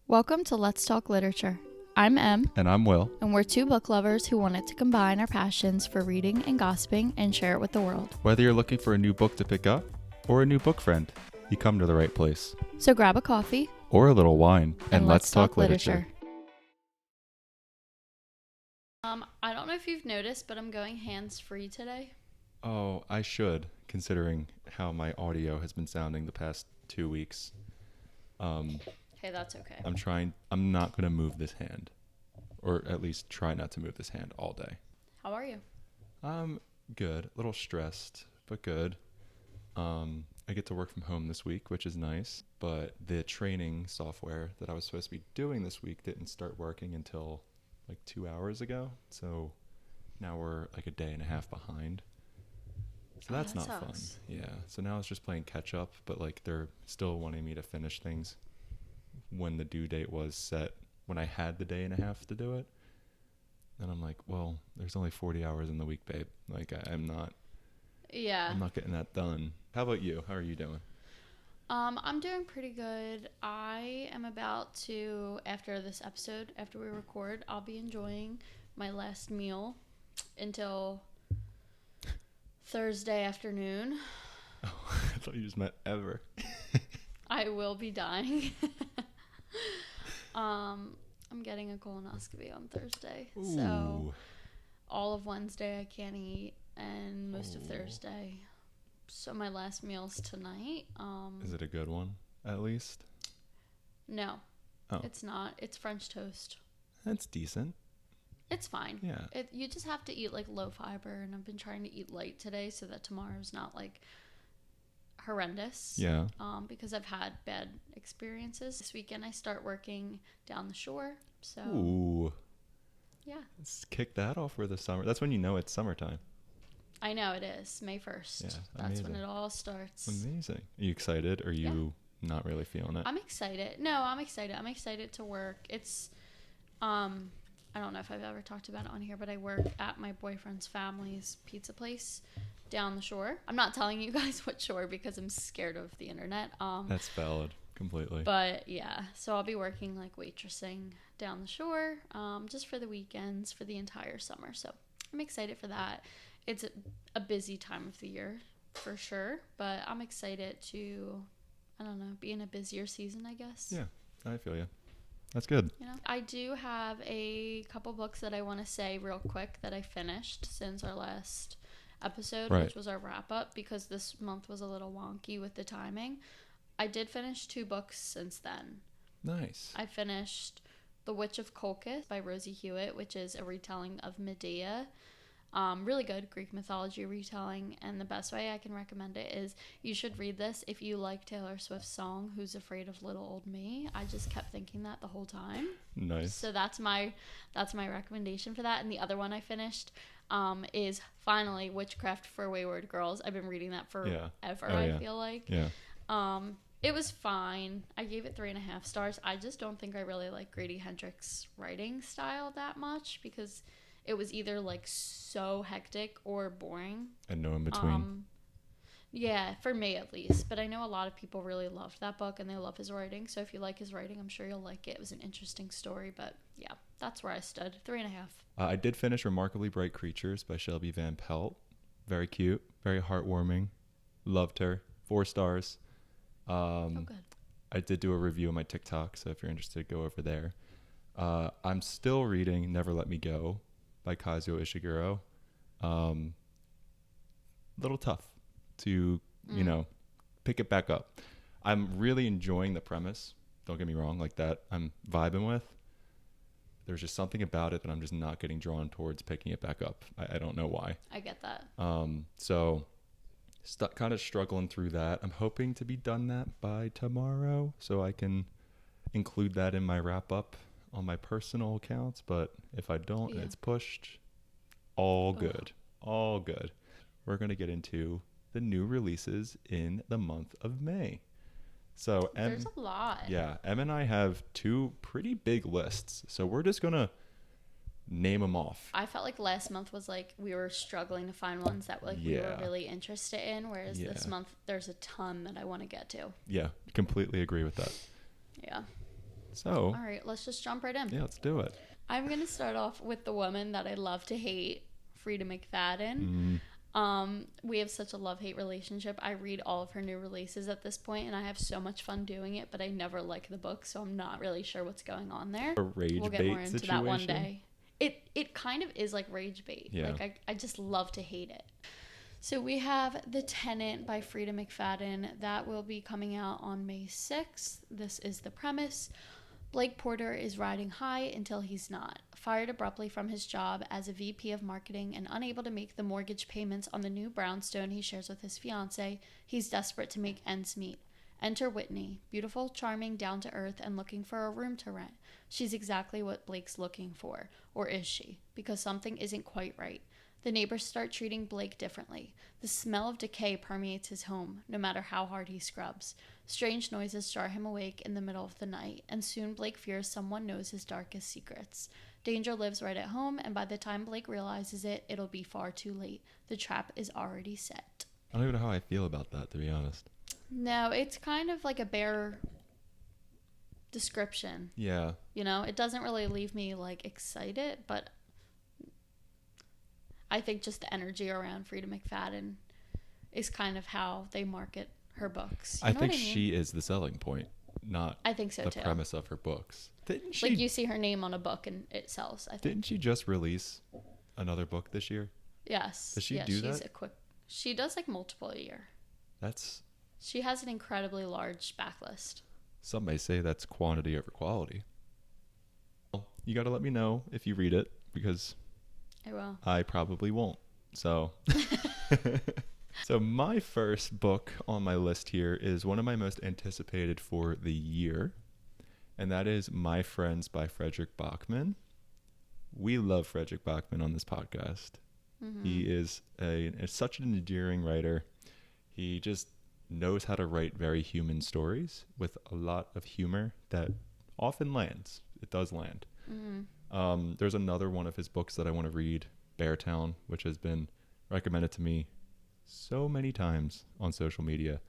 Welcome to Let's Talk Literature. I'm Em, And I'm Will. and we're two book lovers who wanted to combine our passions for reading and gossiping and share it with the world. Whether you're looking for a new book to pick up or a new book friend, you come to the right place. So grab a coffee Or a little wine, and let's talk literature. I don't know if you've noticed, but I'm going hands-free today. Oh, I should, considering how my audio has been sounding the past 2 weeks. Hey, that's okay. I'm not going to move this hand. Or at least try not to move this hand all day. How are you? I'm good. A little stressed, but good. I get to work from home this week, which is nice. But the training software that I was supposed to be doing this week didn't start working until like 2 hours ago. So now we're like a day and a half behind. So that's not fun. Yeah. So now it's just playing catch up, but like they're still wanting me to finish things when the due date was set, when I had the day and a half to do it. And I'm like, well, there's only 40 hours in the week, babe. Like I'm not getting that done. How about you? How are you doing? I'm doing pretty good. I am about to, after this episode, after we record, I'll be enjoying my last meal until Thursday afternoon. Oh, I thought you just meant ever. I will be dying. I'm getting a colonoscopy on Thursday. Ooh. So all of Wednesday I can't eat, and most of Thursday. So my last meal's tonight. Is it a good one, at least? No, Oh. It's not. It's French toast. That's decent. It's fine. Yeah. You just have to eat like low fiber, and I've been trying to eat light today so that tomorrow's not like horrendous. Yeah. Because I've had bad experiences. This weekend I start working down the shore. So Ooh. Yeah. Let's kick that off for the summer. That's when you know it's summertime. I know it is. May 1st. Yeah, That's when amazing. it all starts. Amazing. Are you excited, or are you not really feeling it? I'm excited. No, I'm excited. I'm excited to work. It's, I don't know if I've ever talked about it on here, but I work at my boyfriend's family's pizza place down the shore. I'm not telling you guys what shore because I'm scared of the internet. That's valid. Completely. But yeah, so I'll be working like waitressing down the shore, just for the weekends for the entire summer. So I'm excited for that. It's a busy time of the year for sure, but I'm excited to, I don't know, be in a busier season, I guess. Yeah, I feel you. That's good. You know, I do have a couple books that I want to say real quick that I finished since our last episode, Right. which was our wrap up, because this month was a little wonky with the timing. I did finish 2 books since then. Nice. I finished The Witch of Colchis by Rosie Hewitt, which is a retelling of Medea. Really good Greek mythology retelling, and the best way I can recommend it is you should read this if you like Taylor Swift's song Who's Afraid of Little Old Me. I just kept thinking that the whole time. Nice. So that's my recommendation for that. And the other one I finished is finally Witchcraft for Wayward Girls. I've been reading that forever. I feel like. Yeah. It was fine. I gave it 3.5 stars. I just don't think I really like Grady Hendrix's writing style that much, because it was either like so hectic or boring. And no in between. Yeah, for me at least. But I know a lot of people really loved that book and they love his writing. So if you like his writing, I'm sure you'll like it. It was an interesting story. But yeah, that's where I stood. 3.5. I did finish Remarkably Bright Creatures by Shelby Van Pelt. Very cute. Very heartwarming. Loved her. 4 stars. Good. I did do a review on my TikTok, so if you're interested, go over there. I'm still reading Never Let Me Go by Kazuo Ishiguro. Little tough to, pick it back up. I'm really enjoying the premise. Don't get me wrong, like that I'm vibing with. There's just something about it that I'm just not getting drawn towards picking it back up. I don't know why. I get that. So kind of struggling through that. I'm hoping to be done that by tomorrow so I can include that in my wrap up on my personal accounts. But if I don't and it's pushed, all good. All good. We're going to get into the new releases in the month of May. So there's a lot. Yeah, Em and I have 2 pretty big lists. So we're just going to name them off. I felt like last month was like we were struggling to find ones that we were really interested in, whereas this month there's a ton that I want to get to. Yeah, completely agree with that. Yeah. So, All right, let's just jump right in. yeah, let's do it. I'm going to start off with the woman that I love to hate, Frida McFadden. We have such a love-hate relationship. I read all of her new releases at this point, and I have so much fun doing it, but I never like the book, so I'm not really sure what's going on there. A rage We'll get bait more into situation? that one day. It kind of is like rage bait. Yeah. Like, I just love to hate it. So we have The Tenant by Frida McFadden. That will be coming out on May 6th. This is the premise. Blake Porter is riding high until he's not. Fired abruptly from his job as a VP of marketing and unable to make the mortgage payments on the new brownstone he shares with his fiancée, he's desperate to make ends meet. Enter Whitney, beautiful, charming, down to earth, and looking for a room to rent. She's exactly what Blake's looking for. Or is she? Because something isn't quite right. The neighbors start treating Blake differently. The smell of decay permeates his home, no matter how hard he scrubs. Strange noises jar him awake in the middle of the night, and soon Blake fears someone knows his darkest secrets. Danger lives right at home, and by the time Blake realizes it, it'll be far too late. The trap is already set. I don't even know how I feel about that, to be honest. No, it's kind of like a bare description. Yeah. You know, it doesn't really leave me, like, excited, but I think just the energy around Frida McFadden is kind of how they market her books. I think she is the selling point, not I think so the too. premise of her books. Didn't she, like, you see her name on a book and it sells, I think. Didn't she just release another book this year? Yes. Does she do that? She does, like, multiple a year. She has an incredibly large backlist. Some may say that's quantity over quality. Well, you got to let me know if you read it, because I will. I probably won't. So, so my first book on my list here is one of my most anticipated for the year, and that is My Friends by Frederick Bachman. We love Frederick Bachman on this podcast. Mm-hmm. He is such an endearing writer. He just knows how to write very human stories with a lot of humor that often lands. It does land. Mm-hmm. There's another one of his books that I want to read, Beartown, which has been recommended to me so many times on social media.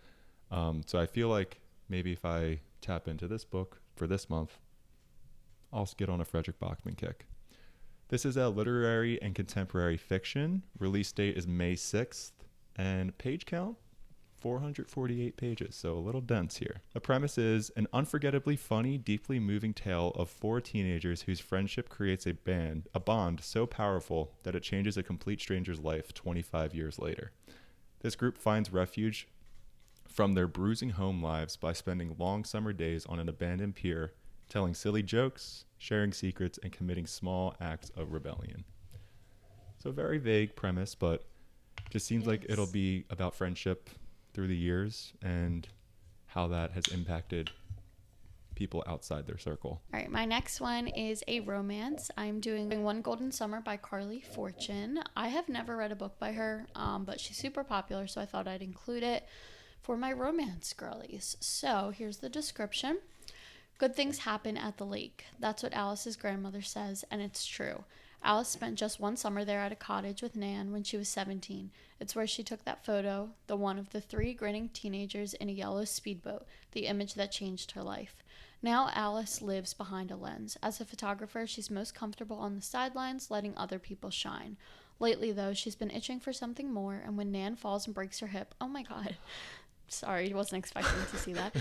So I feel like maybe if I tap into this book for this month, I'll get on a Frederick Bachman kick. This is a literary and contemporary fiction. Release date is May 6th, and page count, 448 pages, so a little dense here. The premise is an unforgettably funny, deeply moving tale of four teenagers whose friendship creates a bond so powerful that it changes a complete stranger's life 25 years later. This group finds refuge from their bruising home lives by spending long summer days on an abandoned pier, telling silly jokes, sharing secrets, and committing small acts of rebellion. So very vague premise, but just seems like it'll be about friendship through the years and how that has impacted people outside their circle. All right, my next one is a romance. I'm doing One Golden Summer by Carly Fortune. I have never read a book by her, but she's super popular, so I thought I'd include it for my romance girlies. So here's the description. Good things happen at the lake. That's what Alice's grandmother says, and it's true. Alice spent just one summer there at a cottage with Nan when she was 17. It's where she took that photo, the one of the three grinning teenagers in a yellow speedboat, the image that changed her life. Now Alice lives behind a lens. As a photographer, she's most comfortable on the sidelines, letting other people shine. Lately, though, she's been itching for something more, and when Nan falls and breaks her hip, oh my god. Sorry, wasn't expecting to see that.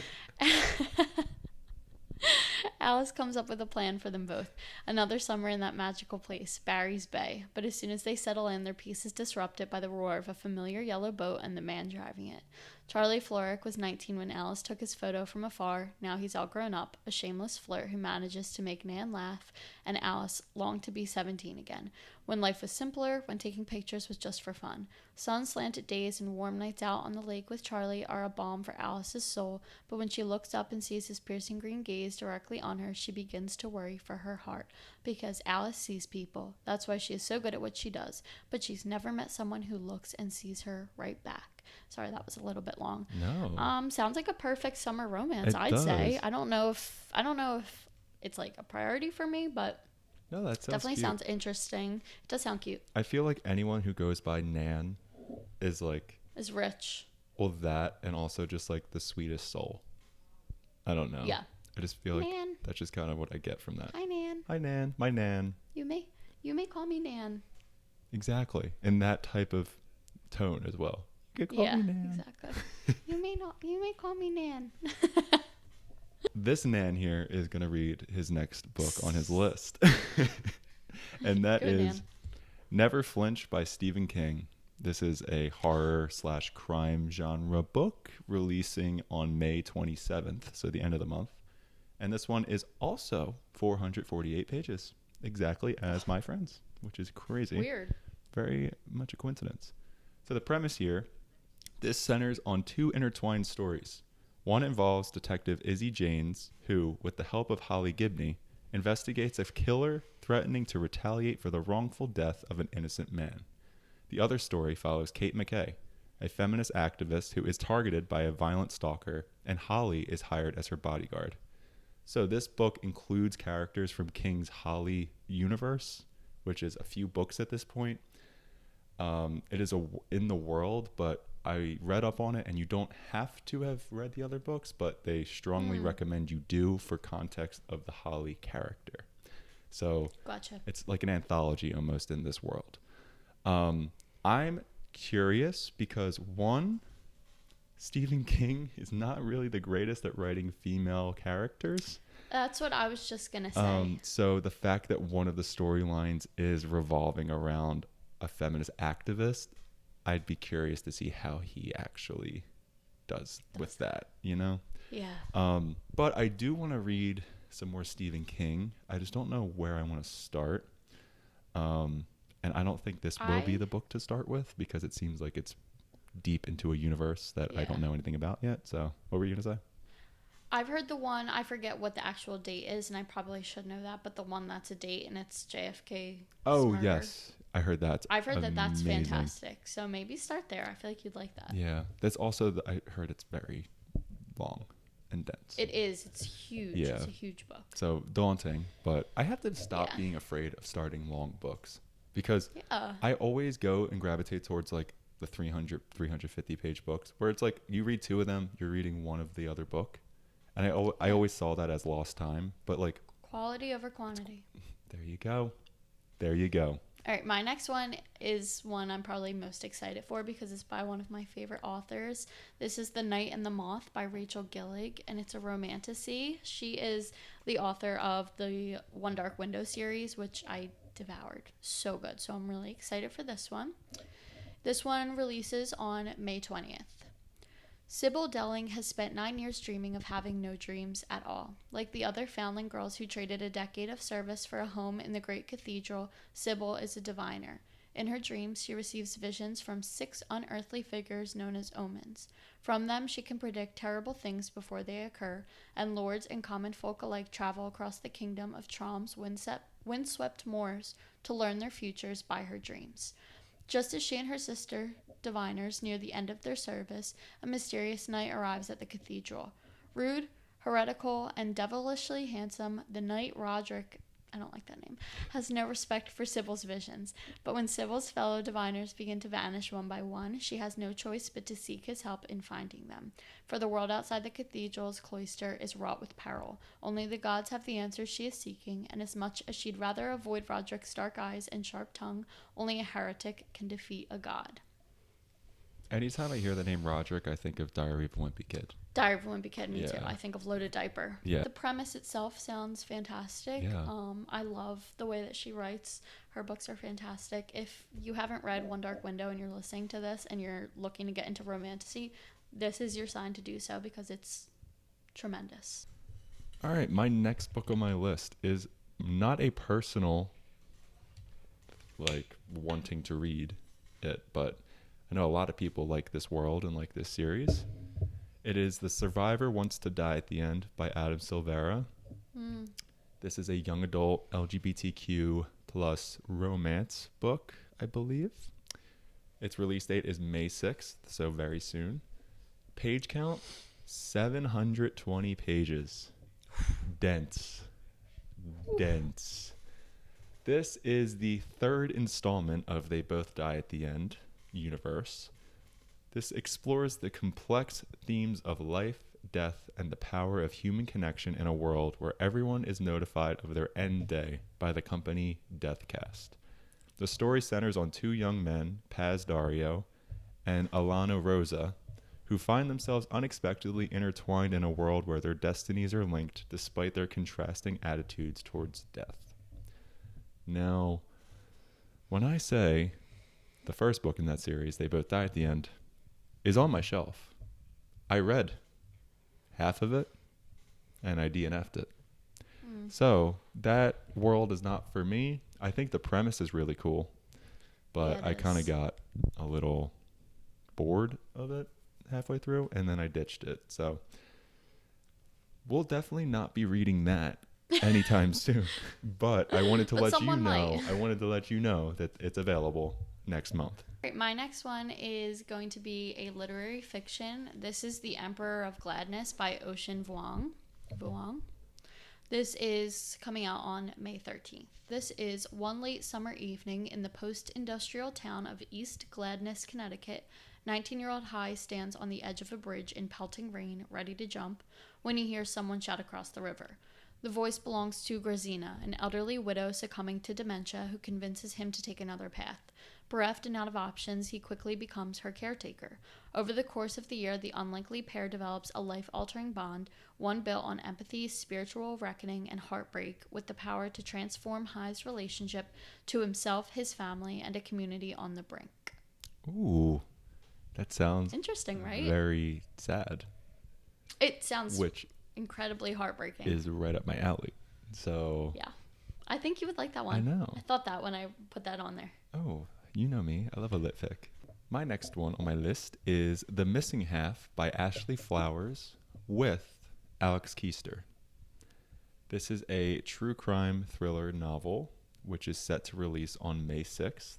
Alice comes up with a plan for them both. Another summer in that magical place, Barry's Bay. But as soon as they settle in, their peace is disrupted by the roar of a familiar yellow boat and the man driving it. Charlie Florrick was 19 when Alice took his photo from afar. Now he's all grown up, a shameless flirt who manages to make Nan laugh, and Alice long to be 17 again. When life was simpler, when taking pictures was just for fun. Sun-slanted days and warm nights out on the lake with Charlie are a balm for Alice's soul, but when she looks up and sees his piercing green gaze directly on her, she begins to worry for her heart. Because Alice sees people. That's why she is so good at what she does. But she's never met someone who looks and sees her right back. Sorry, that was a little bit long. No. Sounds like a perfect summer romance, I'd say. I don't know if it's like a priority for me, but no, that sounds definitely cute. sounds interesting. It does sound cute. I feel like anyone who goes by Nan is rich. Well, that and also just like the sweetest soul. I don't know. Yeah. I just feel like Nan. that's just kind of what I get from that. Hi, Nan. Hi, Nan. My Nan. You may call me Nan. Exactly. In that type of tone as well. You can call me Nan. Exactly. You may call me Nan. This Nan here is going to read his next book on his list. And that Good, is Nan. Never Flinch by Stephen King. This is a horror/crime genre book releasing on May 27th, so the end of the month. And this one is also 448 pages, exactly as My Friends, which is crazy. Weird. Very much a coincidence. So the premise here, this centers on two intertwined stories. One involves Detective Izzy Janes, who, with the help of Holly Gibney, investigates a killer threatening to retaliate for the wrongful death of an innocent man. The other story follows Kate McKay, a feminist activist who is targeted by a violent stalker, and Holly is hired as her bodyguard. So this book includes characters from King's Holly universe, which is a few books at this point. It is in the world, but I read up on it, and you don't have to have read the other books, but they strongly recommend you do for context of the Holly character. So Gotcha. it's like an anthology almost in this world. I'm curious because one, Stephen King is not really the greatest at writing female characters. That's what I was just gonna say. So the fact that one of the storylines is revolving around a feminist activist, I'd be curious to see how he actually does with that, you know? Yeah. But I do want to read some more Stephen King. I just don't know where I want to start. And I don't think this will be the book to start with because it seems like it's deep into a universe that I don't know anything about yet. So what were you going to say? I've heard the one, I forget what the actual date is, and I probably should know that, but the one that's a date and it's JFK. Oh, murder. Yes. I heard that. I've heard that that's fantastic. So maybe start there. I feel like you'd like that. Yeah. That's also, I heard it's very long and dense. It is. It's huge. Yeah. It's a huge book. So daunting, but I have to stop being afraid of starting long books because I always go and gravitate towards like the 300, 350 page books where it's like you read two of them, you're reading one of the other book. And I always saw that as lost time, but like quality over quantity. There you go. There you go. All right, my next one is one I'm probably most excited for because it's by one of my favorite authors. This is The Night and the Moth by Rachel Gillig, and it's a romantasy. She is the author of the One Dark Window series, which I devoured. So good. So I'm really excited for this one. This one releases on May 20th. Sybil Delling has spent 9 years dreaming of having no dreams at all. Like the other foundling girls who traded a decade of service for a home in the great cathedral, Sybil is a diviner. In her dreams, she receives visions from 6 unearthly figures known as omens. From them, she can predict terrible things before they occur, and lords and common folk alike travel across the kingdom of Trom's windswept moors to learn their futures by her dreams. Just as she and her sister, diviners, near the end of their service, a mysterious knight arrives at the cathedral. Rude, heretical, and devilishly handsome, the knight Roderick, I don't like that name, has no respect for Sybil's visions. But when Sybil's fellow diviners begin to vanish one by one, she has no choice but to seek his help in finding them. For the world outside the cathedral's cloister is wrought with peril. Only the gods have the answers she is seeking, and as much as she'd rather avoid Roderick's dark eyes and sharp tongue, only a heretic can defeat a god. Anytime I hear the name Roderick, I think of Diary of a Wimpy Kid. Diary of a Wimpy Kid, me too. I think of Loaded Diaper. Yeah. The premise itself sounds fantastic. Yeah. I love the way that she writes. Her books are fantastic. If you haven't read One Dark Window and you're listening to this and you're looking to get into romantasy, this is your sign to do so because it's tremendous. All right, my next book on my list is not a personal, like, wanting to read it, but I know a lot of people like this world and like this series. It is The Survivor Wants to Die at the End by Adam Silvera. This is a young adult LGBTQ plus romance book, I believe. Its release date is May 6th, so very soon. Page count, 720 pages. Dense. Dense. This is the third installment of They Both Die at the End universe. This explores the complex themes of life, death, and the power of human connection in a world where everyone is notified of their end day by the company Deathcast. The story centers on two young men, Paz Dario and Alana Rosa, who find themselves unexpectedly intertwined in a world where their destinies are linked despite their contrasting attitudes towards death. Now, when I say the first book in that series, They Both Die at the End, is on my shelf. I read half of it and I DNF'd it. So that world is not for me. I think the premise is really cool, but I kind of got a little bored of it halfway through and then I ditched it. So we'll definitely not be reading that anytime soon, but I wanted to let you know, that it's available next month. Right, my next one is going to be a literary fiction. This is The Emperor of Gladness by Ocean Vuong. This is coming out on May 13th. This is one late summer evening in the post-industrial town of East Gladness, Connecticut. 19-year-old Hai stands on the edge of a bridge in pelting rain, ready to jump, when he hears someone shout across the river. The voice belongs to Grazina, an elderly widow succumbing to dementia who convinces him to take another path. Bereft and out of options, he quickly becomes her caretaker. Over the course of the year, the unlikely pair develops a life-altering bond, one built on empathy, spiritual reckoning, and heartbreak, with the power to transform Hai's relationship to himself, his family, and a community on the brink. Ooh, that sounds interesting, right? Very sad. It sounds incredibly heartbreaking. Is right up my alley. So yeah, I think you would like that one. I know. I thought that when I put that on there. Oh, you know me. I love a lit fic. My next one on my list is The Missing Half by Ashley Flowers with Alex Keister. This is a true crime thriller novel, which is set to release on May 6th.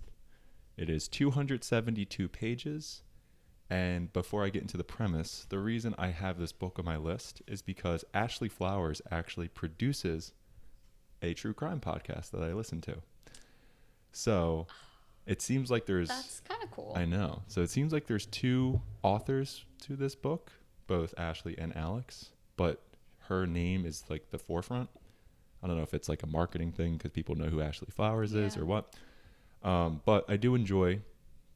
It is 272 pages. And before I get into the premise, the reason I have this book on my list is because Ashley Flowers actually produces a true crime podcast that I listen to. So it seems like That's kind of cool. I know. So it seems like there's two authors to this book, both Ashley and Alex, but her name is like the forefront. I don't know if it's like a marketing thing because people know who Ashley Flowers is or what. But I do enjoy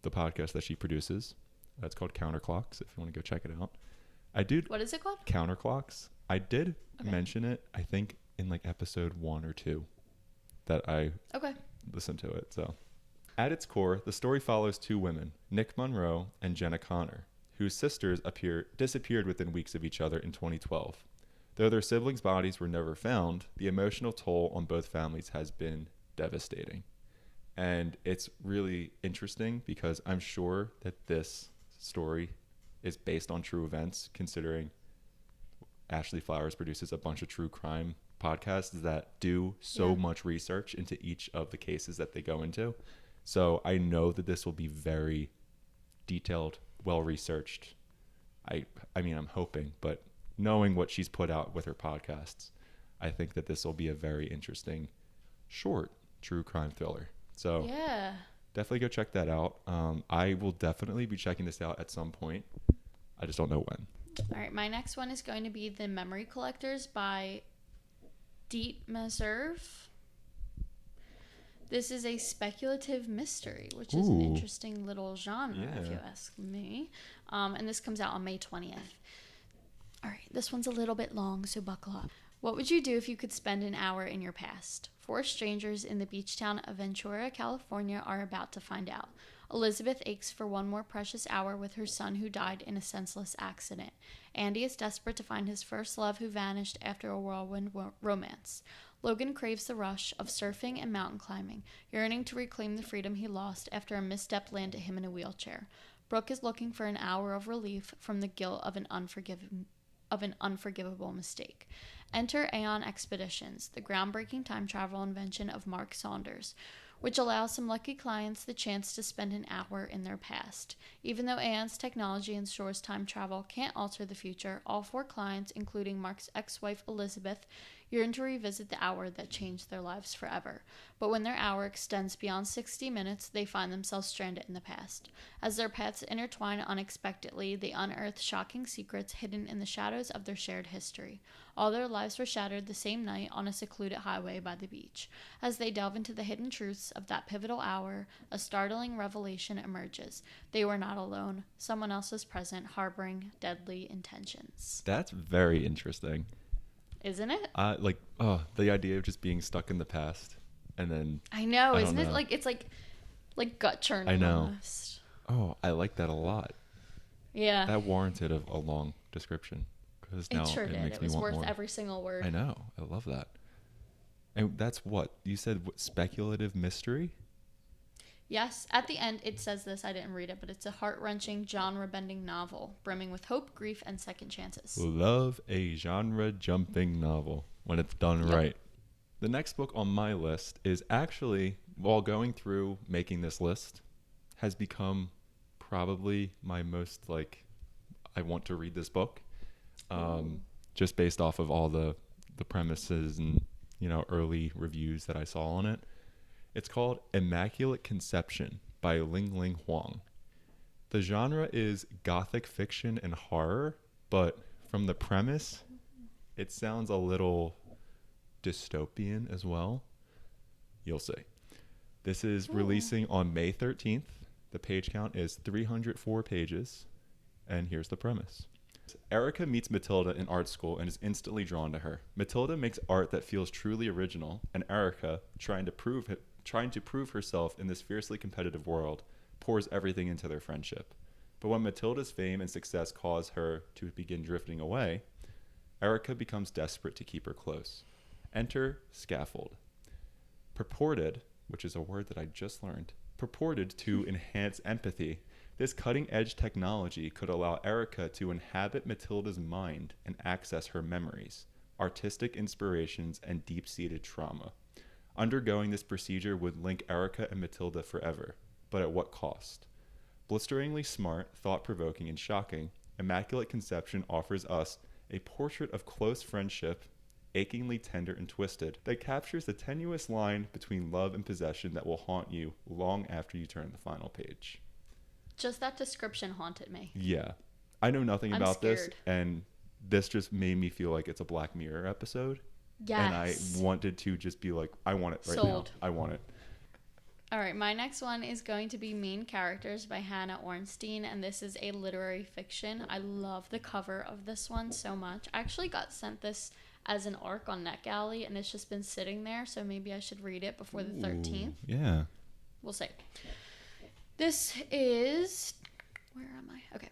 the podcast that she produces. That's called Counterclocks, if you want to go check it out. What is it called? Counterclocks. I did mention it, I think, in like episode 1 or 2 that I listened to it. So at its core, the story follows two women, Nick Monroe and Jenna Connor, whose sisters disappeared within weeks of each other in 2012. Though their siblings' bodies were never found, the emotional toll on both families has been devastating. And it's really interesting because I'm sure that this story is based on true events, considering Ashley Flowers produces a bunch of true crime podcasts that do so much research into each of the cases that they go into. So I know that this will be very detailed, well-researched. I mean, I'm hoping, but knowing what she's put out with her podcasts, I think that this will be a very interesting, short true crime thriller. So definitely go check that out. I will definitely be checking this out at some point. I just don't know when. All right, my next one is going to be The Memory Collectors by Deep Meserve. This is a speculative mystery, which is an interesting little genre, if you ask me. And this comes out on May 20th. All right, this one's a little bit long, so buckle up. What would you do if you could spend an hour in your past? Four strangers in the beach town of Ventura, California are about to find out. Elizabeth aches for one more precious hour with her son who died in a senseless accident. Andy is desperate to find his first love who vanished after a whirlwind romance. Logan craves the rush of surfing and mountain climbing, yearning to reclaim the freedom he lost after a misstep landed him in a wheelchair. Brooke is looking for an hour of relief from the guilt of an unforgivable mistake. Enter Aeon Expeditions, the groundbreaking time travel invention of Mark Saunders, which allows some lucky clients the chance to spend an hour in their past. Even though Aeon's technology ensures time travel can't alter the future, all four clients, including Mark's ex-wife Elizabeth, yearn to revisit the hour that changed their lives forever. But when their hour extends beyond 60 minutes, they find themselves stranded in the past. As their paths intertwine unexpectedly, they unearth shocking secrets hidden in the shadows of their shared history. All their lives were shattered the same night on a secluded highway by the beach. As they delve into the hidden truths of that pivotal hour, a startling revelation emerges. They were not alone. Someone else was present, harboring deadly intentions. That's very interesting. Isn't it? The idea of just being stuck in the past, and then I know, I isn't don't it? know. Like it's like gut churning. I know. Almost. Oh, I like that a lot. Yeah. That warranted a long description, because now It sure it did. makes It me was want worth more. every single word. I know. I love that. And that's what you said. What, speculative mystery? Yes, at the end it says this. I didn't read it, but it's a heart-wrenching, genre-bending novel, brimming with hope, grief, and second chances. Love a genre-jumping novel when it's done Yep. right. The next book on my list is actually, while going through making this list, has become probably my most I want to read this book, just based off of all the premises and early reviews that I saw on it. It's called Immaculate Conception by Ling Ling Huang. The genre is gothic fiction and horror, but from the premise, it sounds a little dystopian as well. You'll see. This is releasing on May 13th. The page count is 304 pages. And here's the premise. Erica meets Matilda in art school and is instantly drawn to her. Matilda makes art that feels truly original, and Erica, trying to prove herself in this fiercely competitive world, pours everything into their friendship. But when Matilda's fame and success cause her to begin drifting away, Erica becomes desperate to keep her close. Enter scaffold. Purported, which is a word that I just learned, purported to enhance empathy. This cutting-edge technology could allow Erica to inhabit Matilda's mind and access her memories, artistic inspirations, and deep-seated trauma. Undergoing this procedure would link Erica and Matilda forever, but at what cost? Blisteringly smart, thought-provoking, and shocking, Immaculate Conception offers us a portrait of close friendship, achingly tender and twisted, that captures the tenuous line between love and possession that will haunt you long after you turn the final page. Just that description haunted me. Yeah. I know nothing about this, scared. and this just made me feel like it's a Black Mirror episode. Yes. And I wanted to just be like, I want it right Sold. now. I want it. All right, my next one is going to be Main Characters by Hannah Ornstein, and this is a literary fiction. I love the cover of this one so much. I actually got sent this as an ARC on NetGalley, and it's just been sitting there, so maybe I should read it before the 13th. Yeah. We'll see. This is... Where am I? Okay.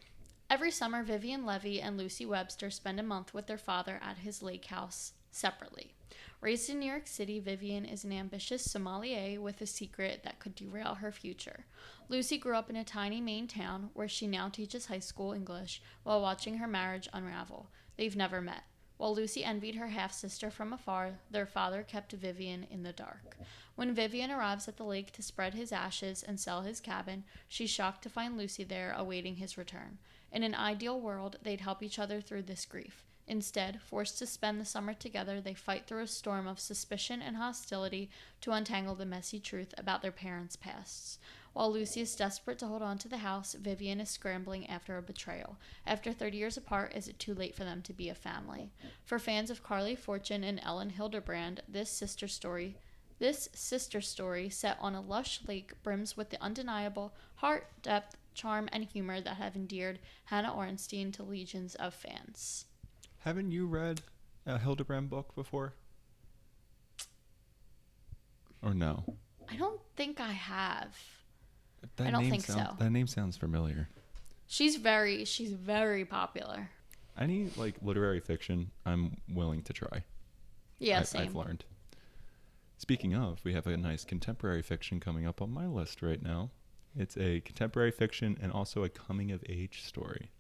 Every summer, Vivian Levy and Lucy Webster spend a month with their father at his lake house separately. Raised in New York City, Vivian is an ambitious sommelier with a secret that could derail her future. Lucy grew up in a tiny Maine town where she now teaches high school English while watching her marriage unravel. They've never met. While Lucy envied her half-sister from afar, their father kept Vivian in the dark. When Vivian arrives at the lake to spread his ashes and sell his cabin, she's shocked to find Lucy there awaiting his return. In an ideal world, they'd help each other through this grief. Instead, forced to spend the summer together, they fight through a storm of suspicion and hostility to untangle the messy truth about their parents' pasts. While Lucy is desperate to hold on to the house, Vivian is scrambling after a betrayal. After 30 years apart, is it too late for them to be a family? For fans of Carly Fortune and Ellen Hildebrand, this sister story set on a lush lake brims with the undeniable heart, depth, charm, and humor that have endeared Hannah Ornstein to legions of fans. Haven't you read a Hildebrand book before? Or no? I don't think I have. That I don't name think sounds, so. That name sounds familiar. She's very popular. Any literary fiction, I'm willing to try. Yeah, same. I've learned. Speaking of, we have a nice contemporary fiction coming up on my list right now. It's a contemporary fiction and also a coming-of-age story.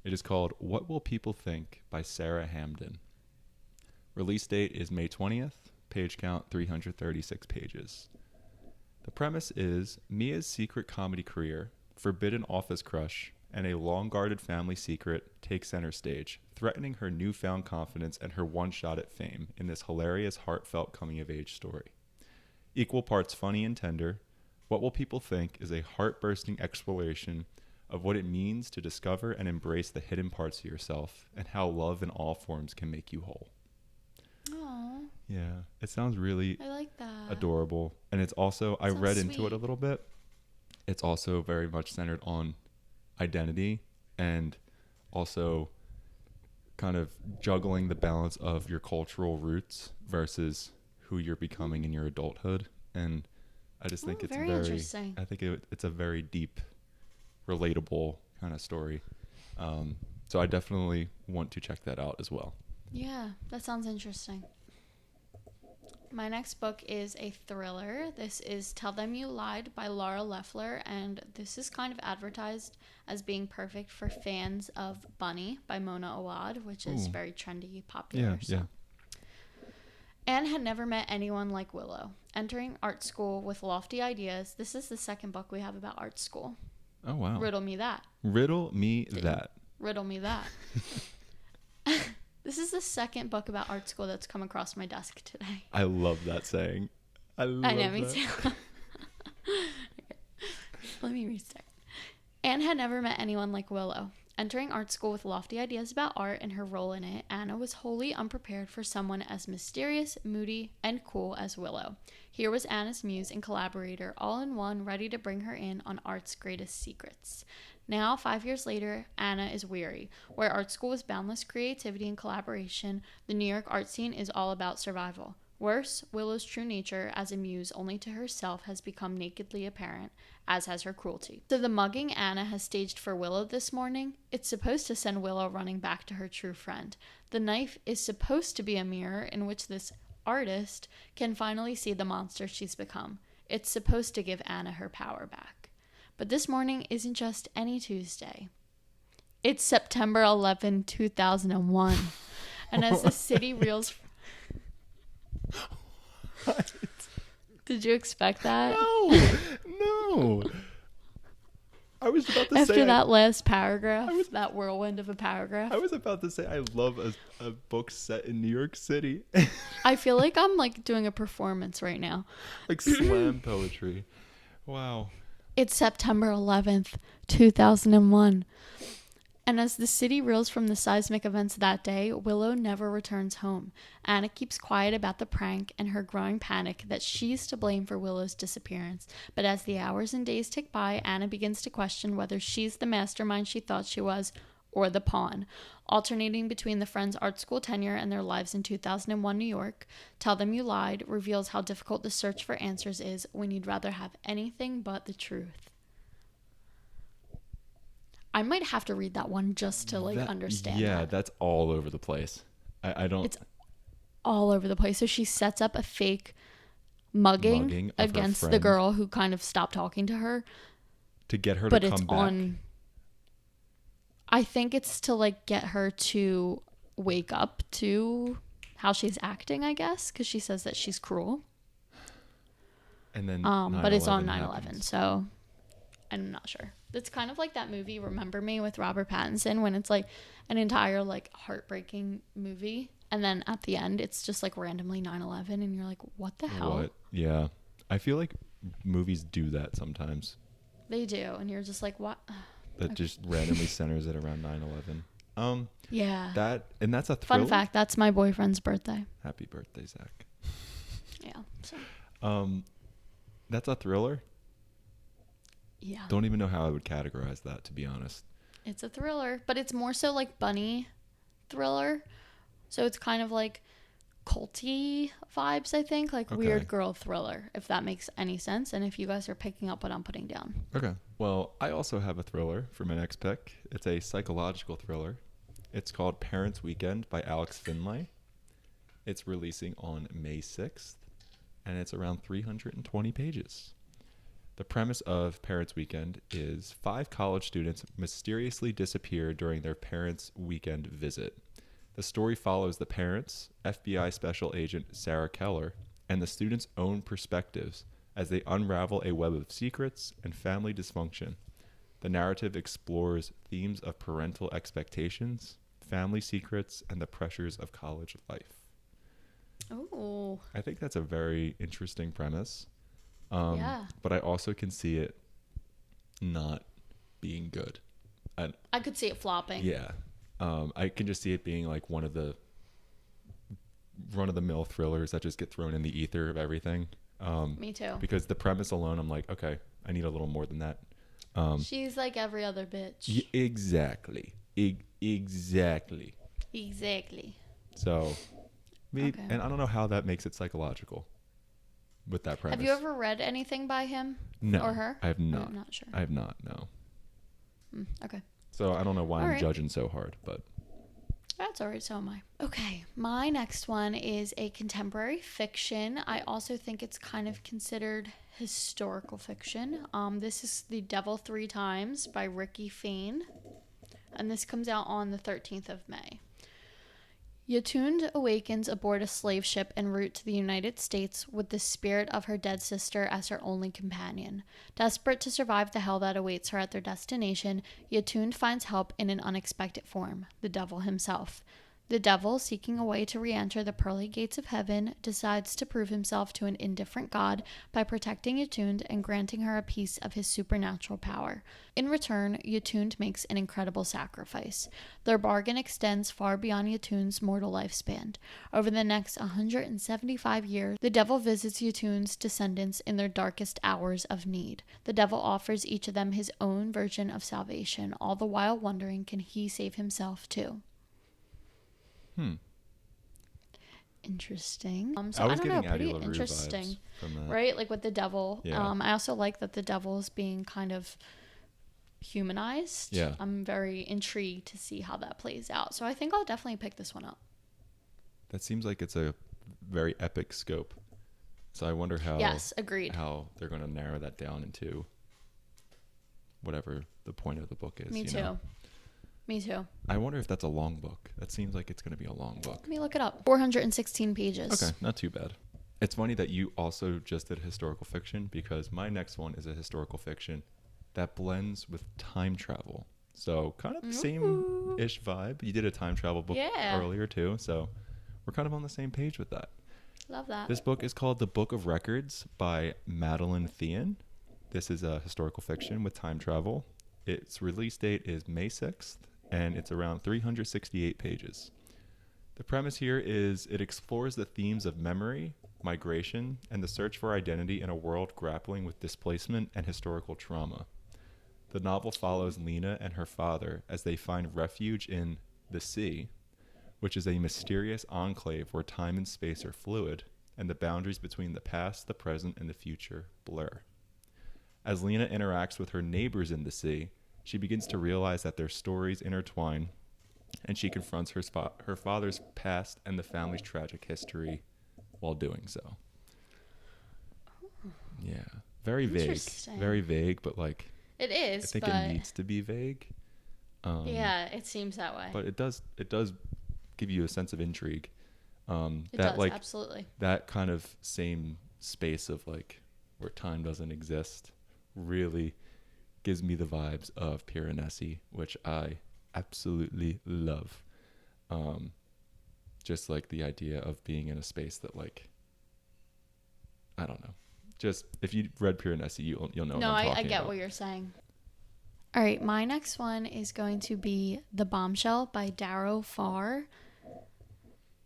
It is called What Will People Think by Sarah Hamden. Release date is May 20th. Page count 336 pages. The premise is Mia's secret comedy career, forbidden office crush, and a long-guarded family secret take center stage, threatening her newfound confidence and her one shot at fame in this hilarious, heartfelt coming-of-age story. Equal parts funny and tender, What Will People Think is a heart-bursting exploration of what it means to discover and embrace the hidden parts of yourself and how love in all forms can make you whole. Aww. Yeah, it sounds really I like that. adorable. And it's also, I Sounds read into sweet. it a little bit. It's also very much centered on identity and also kind of juggling the balance of your cultural roots versus who you're becoming in your adulthood. And I just think it's very very interesting. I think it's a very deep, relatable kind of story. So I definitely want to check that out as well. Yeah, that sounds interesting. My next book is a thriller. This is Tell Them You Lied by Laura Leffler, and this is kind of advertised as being perfect for fans of Bunny by Mona Awad, which is Ooh. very trendy, popular. Yeah. Anne had never met anyone like Willow. Entering art school with lofty ideas, this is the second book we have about art school. Oh, wow. Riddle me that. Riddle me that. Riddle me that. This is the second book about art school that's come across my desk today. I love that saying. I know, me too. Okay. Let me restart. Anne had never met anyone like Willow. Entering art school with lofty ideas about art and her role in it, Anna was wholly unprepared for someone as mysterious, moody, and cool as Willow. Here was Anna's muse and collaborator, all in one, ready to bring her in on art's greatest secrets. Now, 5 years later, Anna is weary. Where art school was boundless creativity and collaboration, the New York art scene is all about survival. Worse, Willow's true nature as a muse only to herself has become nakedly apparent, as has her cruelty. So the mugging Anna has staged for Willow this morning, it's supposed to send Willow running back to her true friend. The knife is supposed to be a mirror in which this artist can finally see the monster she's become. It's supposed to give Anna her power back. But this morning isn't just any Tuesday. It's September 11, 2001. And as the city reels... What? Did you expect that? No. I was about to say... After that last paragraph, that whirlwind of a paragraph. I was about to say I love a book set in New York City. I feel like I'm like doing a performance right now. Like slam poetry. Wow. It's September 11th, 2001. And as the city reels from the seismic events that day, Willow never returns home. Anna keeps quiet about the prank and her growing panic that she's to blame for Willow's disappearance. But as the hours and days tick by, Anna begins to question whether she's the mastermind she thought she was or the pawn. Alternating between the friends' art school tenure and their lives in 2001 New York, Tell Them You Lied reveals how difficult the search for answers is when you'd rather have anything but the truth. I might have to read that one just to understand. Yeah, that. that's all over the place. I don't. It's all over the place. So she sets up a fake mugging of her against the friend girl who kind of stopped talking to her. to get her But to it's come back. on. I think it's to like get her to wake up to how she's acting, I guess, because she says that she's cruel. And then, But it's on 9/11 9/11, happens. so I'm not sure. It's kind of like that movie Remember Me with Robert Pattinson, when it's like an entire like heartbreaking movie, and then at the end it's just like randomly 9/11, and you're like, what the hell? What? Yeah, I feel like movies do that sometimes. They do, and you're just like, what? That just randomly centers it around 9/11. Yeah. That's a thriller. Fun fact, that's my boyfriend's birthday. Happy birthday, Zach. Yeah. So. That's a thriller. Yeah. Don't even know how I would categorize that, to be honest. It's a thriller, but it's more so like bunny thriller. So it's kind of like culty vibes, I think, like weird girl thriller, if that makes any sense, and if you guys are picking up what I'm putting down. Okay. Well, I also have a thriller for my next pick. It's a psychological thriller. It's called Parents' Weekend by Alex Finlay. It's releasing on May 6th, and it's around 320 pages. The premise of Parents' Weekend is 5 college students mysteriously disappear during their parents' weekend visit. The story follows the parents, FBI Special Agent Sarah Keller, and the students' own perspectives as they unravel a web of secrets and family dysfunction. The narrative explores themes of parental expectations, family secrets, and the pressures of college life. Oh. I think that's a very interesting premise. Yeah. But I also can see it not being good. I could see it flopping. Yeah. I can just see it being like one of the run-of-the-mill thrillers that just get thrown in the ether of everything. Me too. Because the premise alone, I'm like, okay, I need a little more than that. She's like every other bitch. Exactly. Exactly. Exactly. So, maybe, Okay. and I don't know how that makes it psychological with that premise. Have you ever read anything by him? No, or her? I have not. I'm not sure. I have not, no. Okay. So I don't know why I'm Alright. judging so hard, but That's alright, so am I. Okay, my next one is a contemporary fiction. I also think it's kind of considered historical fiction. This is The Devil Three Times by Ricky Fain, and this comes out on the 13th of May. Yatund awakens aboard a slave ship en route to the United States with the spirit of her dead sister as her only companion. Desperate to survive the hell that awaits her at their destination, Yatund finds help in an unexpected form, the devil himself. The devil, seeking a way to re-enter the pearly gates of heaven, decides to prove himself to an indifferent god by protecting Yatund and granting her a piece of his supernatural power. In return, Yatund makes an incredible sacrifice. Their bargain extends far beyond Yatund's mortal lifespan. Over the next 175 years, the devil visits Yatund's descendants in their darkest hours of need. The devil offers each of them his own version of salvation, all the while wondering, can he save himself too? Interesting. So I don't know, pretty Addie LaRue interesting, vibes from that. right? Like with the devil. Yeah. I also like that the devil is being kind of humanized. Yeah. I'm very intrigued to see how that plays out. So I think I'll definitely pick this one up. That seems like it's a very epic scope. So I wonder Yes, agreed. how they're going to narrow that down into whatever the point of the book is. Me you too. know? Me too. I wonder if that's a long book. That seems like it's going to be a long book. Let me look it up. 416 pages. Okay, not too bad. It's funny that you also just did historical fiction because my next one is a historical fiction that blends with time travel. So kind of the same-ish vibe. You did a time travel book earlier too, so we're kind of on the same page with that. Love that. This book is called The Book of Records by Madeline Thean. This is a historical fiction with time travel. Its release date is May 6th, and it's around 368 pages. The premise here is it explores the themes of memory, migration, and the search for identity in a world grappling with displacement and historical trauma. The novel follows Lena and her father as they find refuge in the sea, which is a mysterious enclave where time and space are fluid, and the boundaries between the past, the present, and the future blur. As Lena interacts with her neighbors in the sea, she begins to realize that their stories intertwine, and she confronts her father's past and the family's tragic history while doing so. Yeah, very vague. Very vague, but like it is. I think it needs to be vague. Yeah, it seems that way. But it does give you a sense of intrigue. It that does, like absolutely. that kind of same space of like where time doesn't exist really gives me the vibes of Piranesi, which I absolutely love. Just like the idea of being in a space that like, I don't know. Just if you read Piranesi, you'll know what I'm talking I get about. what you're saying. All right, my next one is going to be The Bombshell by Darrow Farr.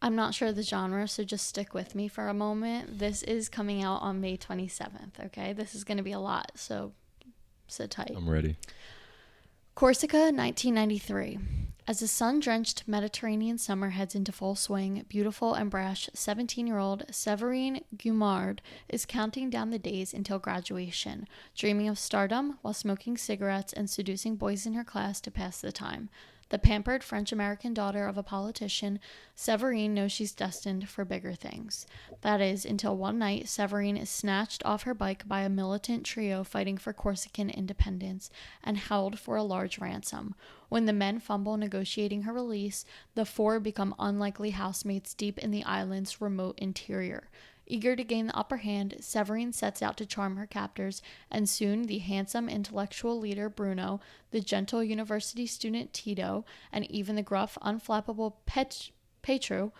I'm not sure the genre, so just stick with me for a moment. This is coming out on May 27th, okay? This is going to be a lot, so sit tight. I'm ready. Corsica, 1993. As the sun-drenched Mediterranean summer heads into full swing, beautiful and brash 17-year-old Séverine Guimard is counting down the days until graduation, dreaming of stardom while smoking cigarettes and seducing boys in her class to pass the time. The pampered French-American daughter of a politician, Séverine knows she's destined for bigger things. That is, until one night, Séverine is snatched off her bike by a militant trio fighting for Corsican independence and held for a large ransom. When the men fumble negotiating her release, the four become unlikely housemates deep in the island's remote interior. Eager to gain the upper hand, Severine sets out to charm her captors, and soon the handsome intellectual leader Bruno, the gentle university student Tito, and even the gruff, unflappable Petru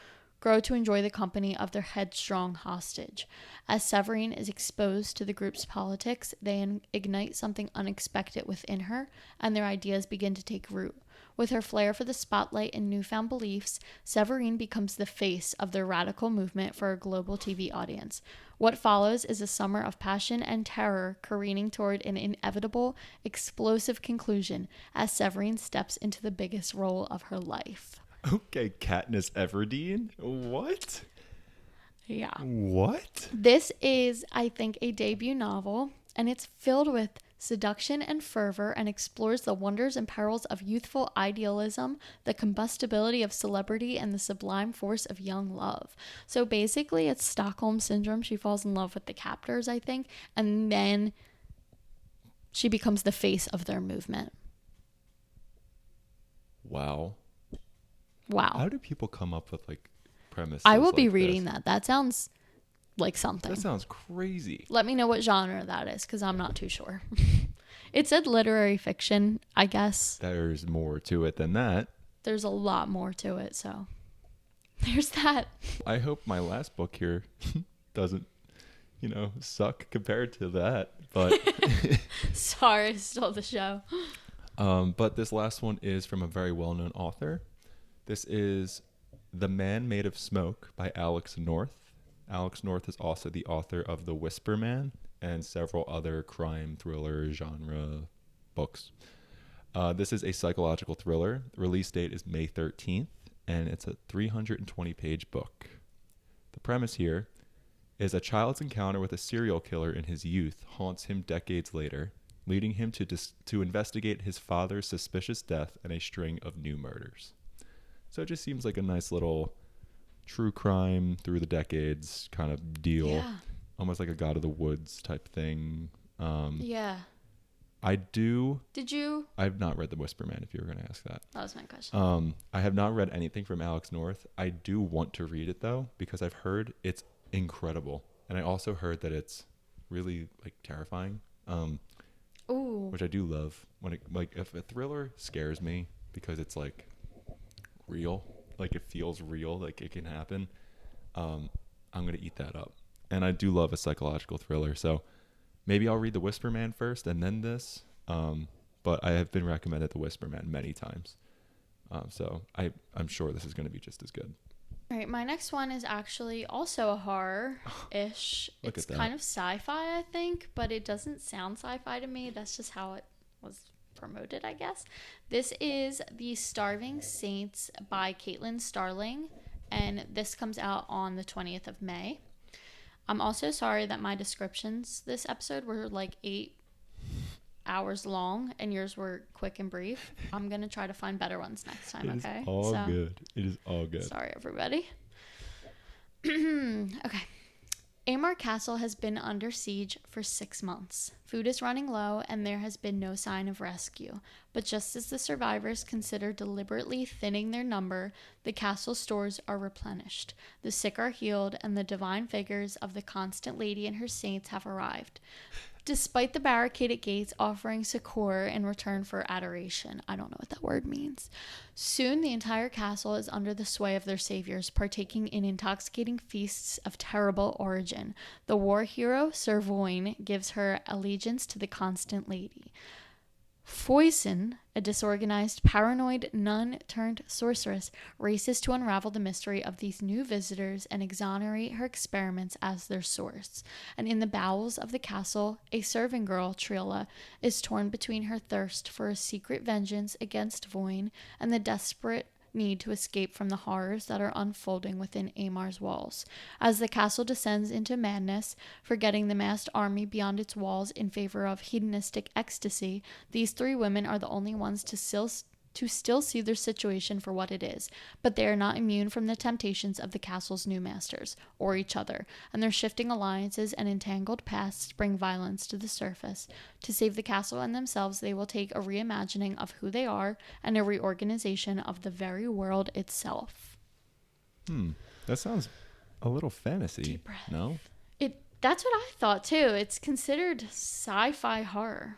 grow to enjoy the company of their headstrong hostage. As Severine is exposed to the group's politics, they ignite something unexpected within her, and their ideas begin to take root. With her flair for the spotlight and newfound beliefs, Severine becomes the face of their radical movement for a global TV audience. What follows is a summer of passion and terror careening toward an inevitable, explosive conclusion as Severine steps into the biggest role of her life. Okay, Katniss Everdeen? What? Yeah. What? This is, I think, a debut novel, and it's filled with seduction and fervor and explores the wonders and perils of youthful idealism, the combustibility of celebrity, and the sublime force of young love. So basically, it's Stockholm Syndrome. She falls in love with the captors, I think, and then she becomes the face of their movement. Wow. Wow. How do people come up with like premises? I will be like reading this? that. That sounds like something. That sounds crazy. Let me know what genre that is, because I'm not too sure. It said literary fiction, I guess. There's more to it than that. There's a lot more to it, so there's that. I hope my last book here doesn't, suck compared to that. But Sorry, I stole the show. but this last one is from a very well-known author. This is The Man Made of Smoke by Alex North. Alex North is also the author of The Whisper Man and several other crime thriller genre books. This is a psychological thriller. The release date is May 13th, and it's a 320-page book. The premise here is a child's encounter with a serial killer in his youth haunts him decades later, leading him to investigate his father's suspicious death and a string of new murders. So it just seems like a nice little true crime through the decades kind of deal. Yeah. Almost like a God of the Woods type thing. Yeah. Did you? I've not read The Whisper Man, if you were going to ask that. That was my question. I have not read anything from Alex North. I do want to read it, though, because I've heard it's incredible. And I also heard that it's really, like, terrifying. Ooh. Which I do love. If a thriller scares me because it's, like, real, like it feels real, like it can happen, I'm gonna eat that up. And I do love a psychological thriller, so maybe I'll read The Whisper Man first and then this, but I have been recommended The Whisper Man many times, so I'm sure this is going to be just as good. All right, my next one is actually also a horror-ish. It's kind of sci-fi, I think, but it doesn't sound sci-fi to me. That's just how it was promoted, I guess. This is The Starving Saints by Caitlin Starling, and this comes out on the 20th of May. I'm also sorry that my descriptions this episode were like 8 hours long and yours were quick and brief. I'm gonna try to find better ones next time. Okay, It is all good. Sorry, everybody. Okay. Amar Castle has been under siege for 6 months. Food is running low, and there has been no sign of rescue. But just as the survivors consider deliberately thinning their number, the castle stores are replenished. The sick are healed, and the divine figures of the Constant Lady and her saints have arrived. Despite the barricaded gates offering succor in return for adoration. I don't know what that word means. Soon the entire castle is under the sway of their saviors, partaking in intoxicating feasts of terrible origin. The war hero, Sir Voyne, gives her allegiance to the Constant Lady. Foyson, a disorganized, paranoid nun-turned-sorceress, races to unravel the mystery of these new visitors and exonerate her experiments as their source. And in the bowels of the castle, a serving girl, Trilla, is torn between her thirst for a secret vengeance against Voyne and the desperate need to escape from the horrors that are unfolding within Amar's walls. As the castle descends into madness, forgetting the massed army beyond its walls in favor of hedonistic ecstasy, these 3 women are the only ones to still see their situation for what it is, but they are not immune from the temptations of the castle's new masters, or each other, and their shifting alliances and entangled pasts bring violence to the surface. To save the castle and themselves, they will take a reimagining of who they are and a reorganization of the very world itself. That sounds a little fantasy. Deep breath. No? That's what I thought too. It's considered sci-fi horror.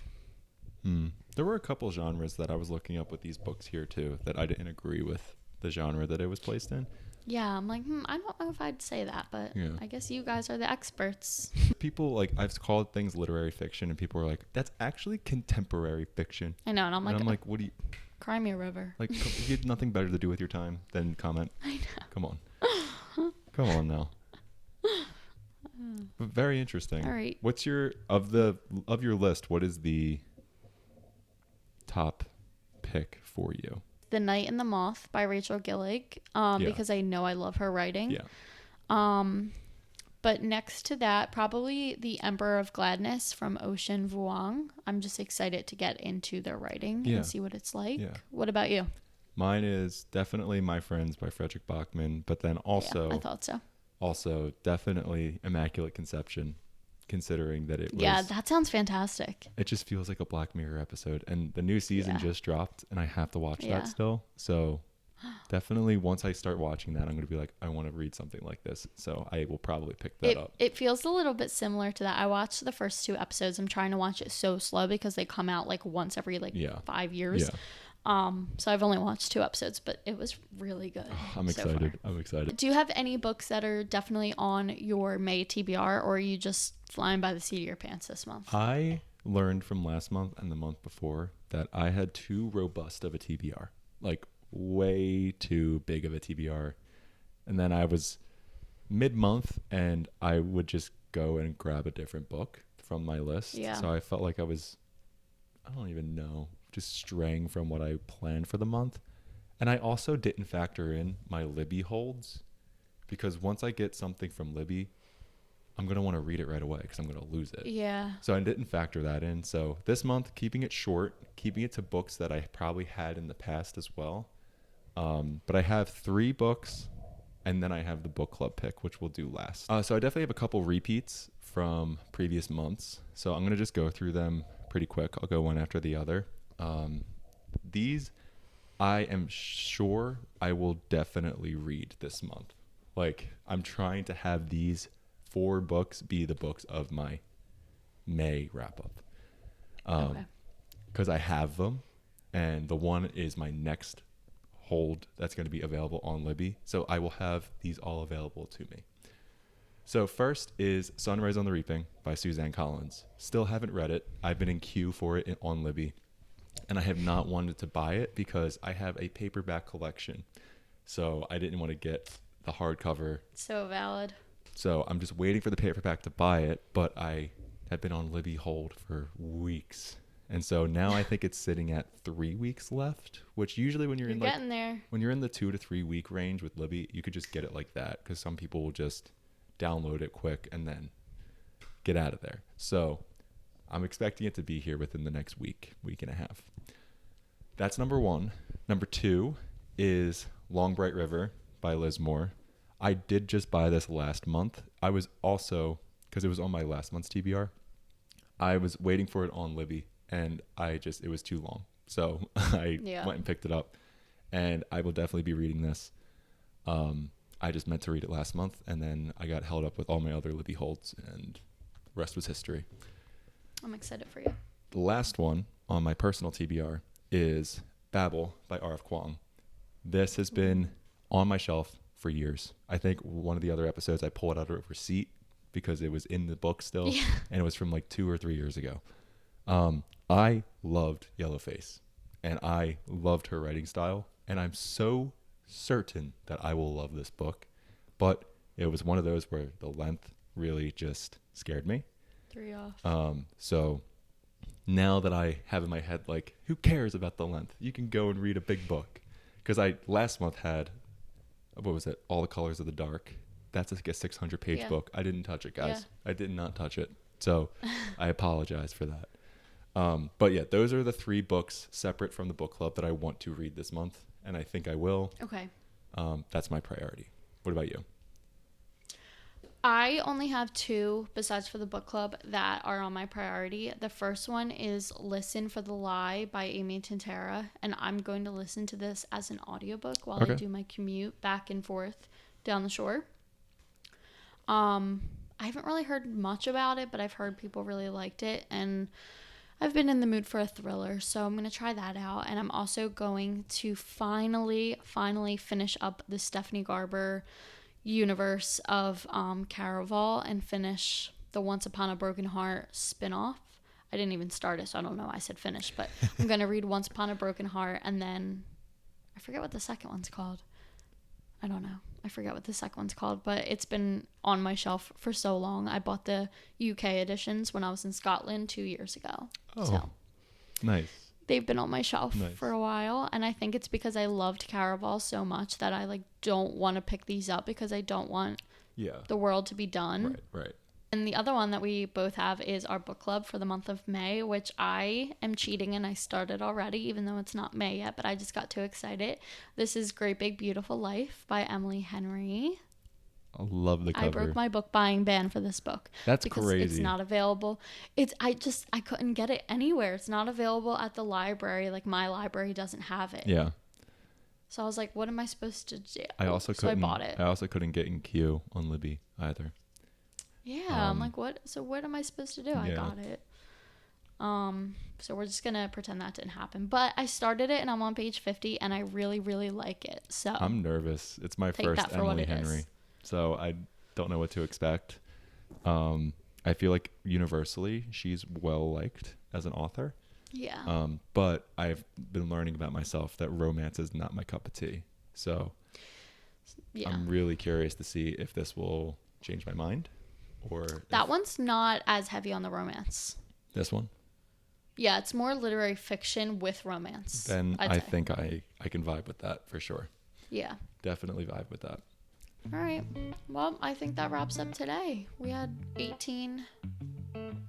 There were a couple genres that I was looking up with these books here too that I didn't agree with the genre that it was placed in. Yeah, I'm like, I don't know if I'd say that, but Yeah. I guess you guys are the experts. People, like, I've called things literary fiction, and people are like, that's actually contemporary fiction. I know, and I'm like, what do you... Cry me a river. Like, you had nothing better to do with your time than comment. I know. Come on. Come on now. But very interesting. All right. What's your... Of your list, what is the top pick for you? The Night and the Moth by Rachel Gillig, because I know I love her writing. Yeah. But next to that, probably The Emperor of Gladness from Ocean Vuong. I'm just excited to get into their writing and see what it's like. Yeah. What about you? Mine is definitely My Friends by Frederick Bachman, but then also... Yeah, I thought so. Also, definitely Immaculate Conception, considering that it was... Yeah, that sounds fantastic. It just feels like a Black Mirror episode. And the new season just dropped, and I have to watch that still. So definitely once I start watching that, I'm going to be like, I want to read something like this. So I will probably pick that up. It feels a little bit similar to that. I watched the first 2 episodes. I'm trying to watch it so slow because they come out like once every 5 years. Yeah. So I've only watched 2 episodes, but it was really good. I'm excited. I'm excited. Do you have any books that are definitely on your May TBR, or are you just flying by the seat of your pants this month? I learned from last month and the month before that I had too robust of a TBR, like way too big of a TBR. And then I was mid-month and I would just go and grab a different book from my list. Yeah. So I felt like I don't even know, just straying from what I planned for the month. And I also didn't factor in my Libby holds, because once I get something from Libby, I'm going to want to read it right away because I'm going to lose it. Yeah. So I didn't factor that in. So this month, keeping it short, keeping it to books that I probably had in the past as well. But I have 3 books, and then I have the book club pick, which we'll do last. So I definitely have a couple repeats from previous months. So I'm going to just go through them pretty quick. I'll go one after the other. These I am sure I will definitely read this month. Like, I'm trying to have these 4 books be the books of my May wrap up. Because I have them, and the one is my next hold that's going to be available on Libby. So I will have these all available to me. So first is Sunrise on the Reaping by Suzanne Collins. Still haven't read it. I've been in queue for it on Libby, and I have not wanted to buy it because I have a paperback collection. So I didn't want to get the hardcover. So valid. So I'm just waiting for the paperback to buy it, but I have been on Libby hold for weeks. And so now I think it's sitting at 3 weeks left, which usually when you're in getting there. When you're in the 2 to 3 week range with Libby, you could just get it like that, because some people will just download it quick and then get out of there. So I'm expecting it to be here within the next week and a half. That's number 1. Number 2 is Long Bright River by Liz Moore. I did just buy this last month. I was also, because it was on my last month's TBR, I was waiting for it on Libby, and it was too long. So I went and picked it up, and I will definitely be reading this. I just meant to read it last month, and then I got held up with all my other Libby holds, and the rest was history. I'm excited for you. The last one on my personal TBR is Babel by R.F. Kuang. This has been on my shelf for years. I think one of the other episodes I pulled out a receipt because it was in the book still, and it was from like 2 or 3 years ago. I loved Yellowface, and I loved her writing style, and I'm so certain that I will love this book, but it was one of those where the length really just scared me. 3 off. So now that I have in my head, like, who cares about the length? You can go and read a big book. Because I last month had, what was it? All the Colors of the Dark. That's like a 600-page book. I didn't touch it, guys. I did not touch it. So I apologize for that. But yeah, those are the 3 books separate from the book club that I want to read this month, and I think I will. Okay. That's my priority. What about you? I only have 2, besides for the book club, that are on my priority. The first one is Listen for the Lie by Amy Tintera, and I'm going to listen to this as an audiobook while I do my commute back and forth down the shore. I haven't really heard much about it, but I've heard people really liked it, and I've been in the mood for a thriller, so I'm going to try that out. And I'm also going to finally finish up the Stephanie Garber universe of Caraval and finish the Once Upon a Broken Heart spinoff. I didn't even start it, so I don't know why I said finish, but I'm going to read Once Upon a Broken Heart, and then I forget what the second one's called. I don't know. I forget what the second one's called, but it's been on my shelf for so long. I bought the UK editions when I was in Scotland 2 years ago. Oh, so nice. they've been on my shelf for a while, and I think it's because I loved Caraval so much that I like don't want to pick these up because I don't want the world to be done. Right. And the other one that we both have is our book club for the month of May, which I am cheating and I started already, even though it's not May yet, but I just got too excited. This is Great Big Beautiful Life by Emily Henry. I love the cover. I broke my book buying ban for this book. That's because crazy. It's not available. I couldn't get it anywhere. It's not available at the library. Like my library doesn't have it. Yeah. So I was like, what am I supposed to do? I bought it. I also couldn't get in Q on Libby either. Yeah, I'm like, what? So what am I supposed to do? I got it. So we're just gonna pretend that didn't happen. But I started it and I'm on page 50 and I really, really like it. So I'm nervous. It's my first Emily Henry, so I don't know what to expect. I feel like universally she's well liked as an author. Yeah. But I've been learning about myself that romance is not my cup of tea. So I'm really curious to see if this will change my mind. Or that one's not as heavy on the romance. This one? Yeah, it's more literary fiction with romance. Then I think I can vibe with that for sure. Yeah. Definitely vibe with that. All right. Well, I think that wraps up today. We had 18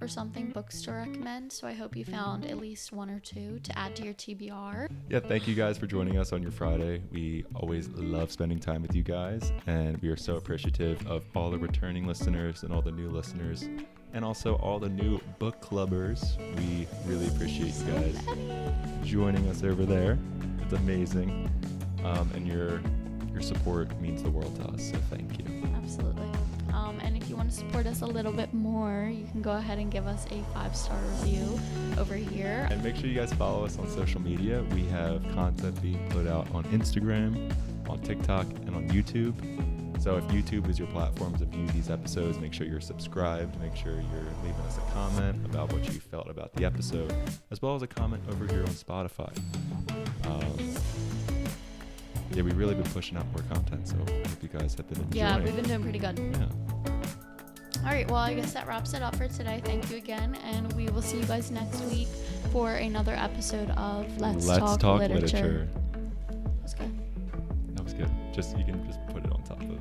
or something books to recommend, so I hope you found at least one or two to add to your TBR. Yeah, thank you guys for joining us on your Friday. We always love spending time with you guys, and we are so appreciative of all the returning listeners and all the new listeners, and also all the new book clubbers. We really appreciate you guys joining us over there. It's amazing, and your support means the world to us, so thank you. Absolutely. And if you want to support us a little bit more, you can go ahead and give us a 5-star review over here. And make sure you guys follow us on social media. We have content being put out on Instagram, on TikTok, and on YouTube. So if YouTube is your platform to view these episodes, make sure you're subscribed. Make sure you're leaving us a comment about what you felt about the episode, as well as a comment over here on Spotify. Yeah, we've really been pushing out more content, so I hope you guys have been enjoying. Yeah, we've been doing pretty good. Yeah. All right, well, I guess that wraps it up for today. Thank you again, and we will see you guys next week for another episode of Let's Talk Literature. That was good. That was good. You can just put it on top of.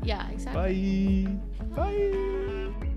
Yeah, exactly. Bye. Bye.